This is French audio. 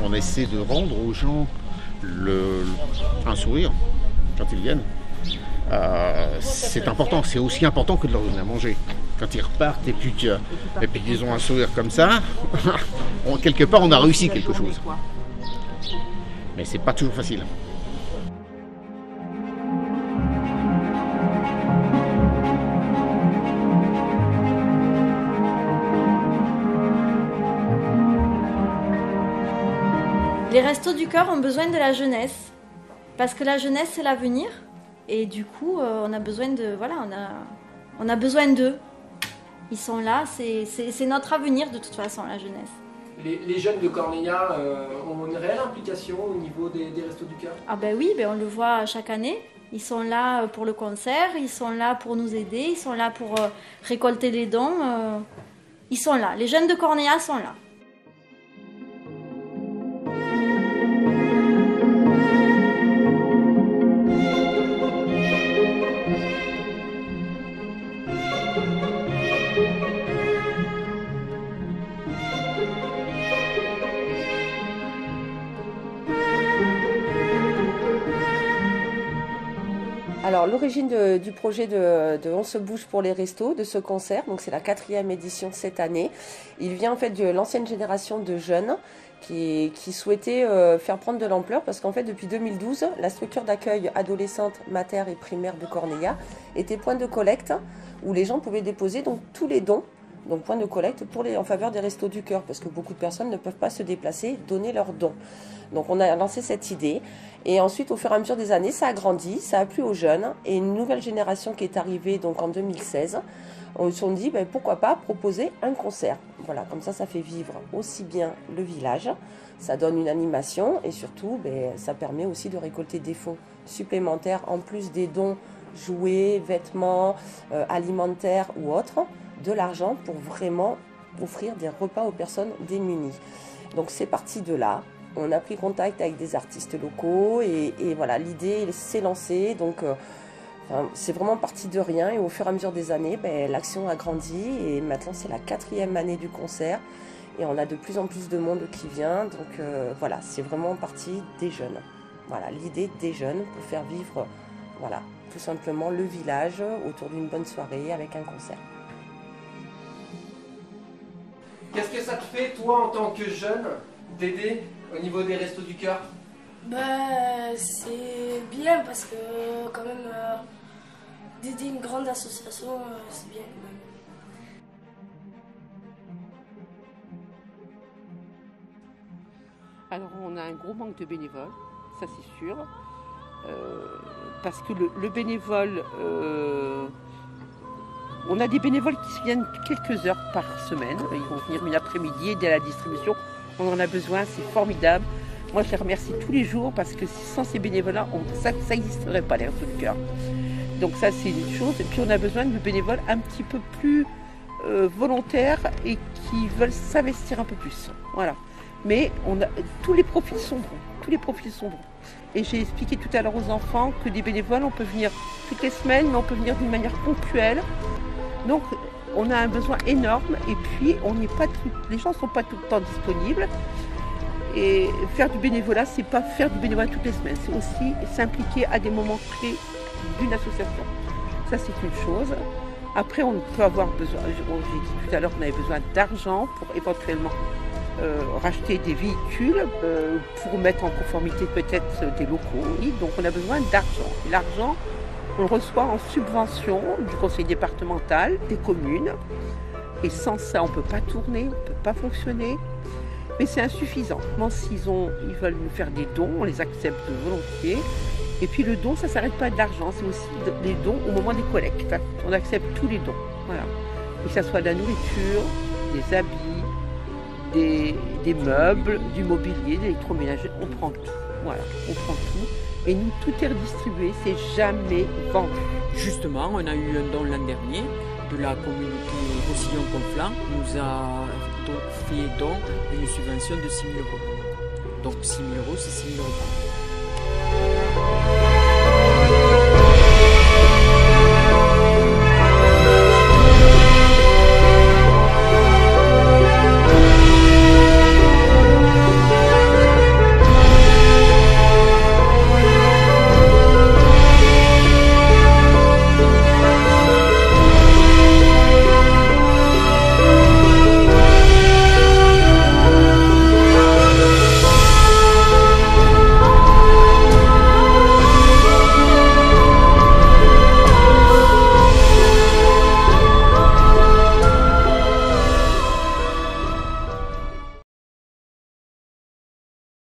On essaie de rendre aux gens un sourire quand ils viennent. C'est important, c'est aussi important que de leur donner à manger. Quand ils repartent et puis qu'ils ont un sourire comme ça, quelque part on a réussi quelque chose. Mais c'est pas toujours facile. Les Restos du Cœur ont besoin de la jeunesse, parce que la jeunesse c'est l'avenir, et du coup on a besoin de, voilà, on a besoin d'eux. Ils sont là, c'est notre avenir de toute façon, la jeunesse. Les jeunes de Cornilla ont une réelle implication au niveau des Restos du Cœur? Ah ben oui, on le voit chaque année. Ils sont là pour le concert, ils sont là pour nous aider, ils sont là pour récolter les dons. Ils sont là, les jeunes de Cornilla sont là. Alors l'origine du projet de On se bouge pour les restos, de ce concert, donc c'est la 4e édition cette année. Il vient en fait de l'ancienne génération de jeunes qui souhaitaient faire prendre de l'ampleur parce qu'en fait depuis 2012, la structure d'accueil adolescente, mater et primaire de Cornilla était point de collecte où les gens pouvaient déposer donc tous les dons. Donc point de collecte en faveur des Restos du Cœur parce que beaucoup de personnes ne peuvent pas se déplacer, donner leurs dons. Donc on a lancé cette idée et ensuite au fur et à mesure des années ça a grandi, ça a plu aux jeunes et une nouvelle génération qui est arrivée donc en 2016, on se dit pourquoi pas proposer un concert. Voilà, comme ça fait vivre aussi bien le village, ça donne une animation et surtout ça permet aussi de récolter des fonds supplémentaires en plus des dons jouets, vêtements, alimentaires ou autres, de l'argent pour vraiment offrir des repas aux personnes démunies. Donc c'est parti de là. On a pris contact avec des artistes locaux et voilà, l'idée s'est lancée. Donc c'est vraiment parti de rien et au fur et à mesure des années, l'action a grandi et maintenant c'est la 4e année du concert et on a de plus en plus de monde qui vient. Donc voilà, c'est vraiment parti des jeunes. Voilà, l'idée des jeunes pour faire vivre, voilà, tout simplement le village autour d'une bonne soirée avec un concert. Qu'est-ce que ça te fait, toi, en tant que jeune, d'aider au niveau des Restos du Cœur? C'est bien parce que, quand même, d'aider une grande association, c'est bien quand même. Alors, on a un gros manque de bénévoles, ça c'est sûr. Parce que le bénévole... on a des bénévoles qui viennent quelques heures par semaine. Ils vont venir une après-midi, aider à la distribution. On en a besoin, c'est formidable. Moi, je les remercie tous les jours parce que sans ces bénévoles-là, ça n'existerait pas, les Restos du Cœur. Donc ça, c'est une chose. Et puis, on a besoin de bénévoles un petit peu plus volontaires et qui veulent s'investir un peu plus. Voilà. Mais tous les profils sont bons. Tous les profils sont bons. Et j'ai expliqué tout à l'heure aux enfants que des bénévoles, on peut venir toutes les semaines, mais on peut venir d'une manière ponctuelle. Donc on a un besoin énorme et puis les gens ne sont pas tout le temps disponibles. Et faire du bénévolat, c'est pas faire du bénévolat toutes les semaines, c'est aussi s'impliquer à des moments clés d'une association. Ça, c'est une chose. Après, on peut avoir besoin, j'ai dit tout à l'heure qu'on avait besoin d'argent pour éventuellement racheter des véhicules, pour mettre en conformité peut-être des locaux. Donc on a besoin d'argent. Et l'argent, on le reçoit en subvention du conseil départemental, des communes. Et sans ça, on ne peut pas tourner, on ne peut pas fonctionner. Mais c'est insuffisant. S'ils veulent nous faire des dons, on les accepte volontiers. Et puis le don, ça ne s'arrête pas à de l'argent, c'est aussi les dons au moment des collectes. On accepte tous les dons. Voilà. Que ce soit de la nourriture, des habits, des meubles, du mobilier, de l'électroménager, on prend tout. Voilà, on prend tout. Et nous, tout est redistribué, c'est jamais vendu. Justement, on a eu un don l'an dernier de la communauté Roussillon-Conflans, nous a fait don d'une subvention de 6 000 €. Donc 6 000 €, c'est 6 000 € par an.